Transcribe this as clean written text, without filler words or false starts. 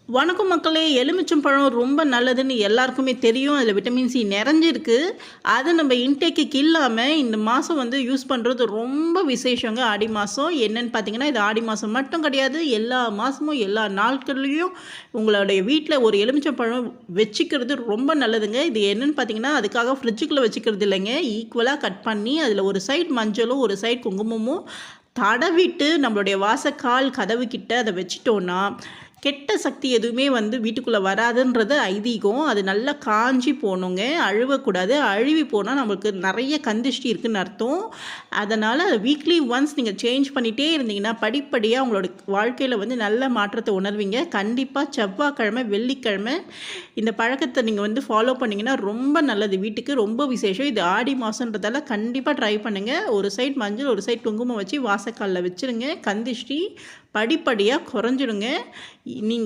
வணக்கம் மக்களே. எலுமிச்சம்பழம் ரொம்ப நல்லதுன்னு எல்லாருக்குமே தெரியும். அதில் விட்டமின் சி நிறைஞ்சிருக்கு. அதை நம்ம இன்டேக்குக்கு இல்லாமல் இந்த மாதம் யூஸ் பண்ணுறது ரொம்ப விசேஷங்க. ஆடி மாதம் என்னன்னு பார்த்தீங்கன்னா, இது ஆடி மாதம் மட்டும் கிடையாது, எல்லா மாதமும் எல்லா நாட்கள்லேயும் உங்களுடைய வீட்டில் ஒரு எலுமிச்சம்பழம் வச்சுக்கிறது ரொம்ப நல்லதுங்க. இது என்னன்னு பார்த்தீங்கன்னா, அதுக்காக ஃப்ரிட்ஜுக்குள்ளே வச்சுக்கிறது இல்லைங்க. ஈக்குவலாக கட் பண்ணி அதில் ஒரு சைடு மஞ்சளும் ஒரு சைடு குங்குமமும் தடவிட்டு நம்மளுடைய வாசக்கால் கதவு கிட்ட அதை வச்சிட்டோன்னா கெட்ட சக்தி எதுவுமே வீட்டுக்குள்ளே வராதுன்றது ஐதீகம். அது நல்லா காஞ்சி போகணுங்க, அழுவக்கூடாது. அழுவி போனால் நம்மளுக்கு நிறைய கந்திஷ்டி இருக்குதுன்னு அர்த்தம். அதனால் வீக்லி ஒன்ஸ் நீங்கள் சேஞ்ச் பண்ணிகிட்டே இருந்தீங்கன்னா படிப்படியாக உங்களோட வாழ்க்கையில் நல்ல மாற்றத்தை உணர்வீங்க. கண்டிப்பாக செவ்வாய்க்கிழமை வெள்ளிக்கிழமை இந்த பழக்கத்தை நீங்கள் ஃபாலோ பண்ணிங்கன்னா ரொம்ப நல்லது, வீட்டுக்கு ரொம்ப விசேஷம். இது ஆடி மாதன்றதால கண்டிப்பாக ட்ரை பண்ணுங்கள். ஒரு சைட் மஞ்சள் ஒரு சைட் குங்குமம் வச்சு வாசக்காலில் வச்சுருங்க. கந்திஷ்டி படிப்படியாக குறைஞ்சிடுங்க. நீங்கள்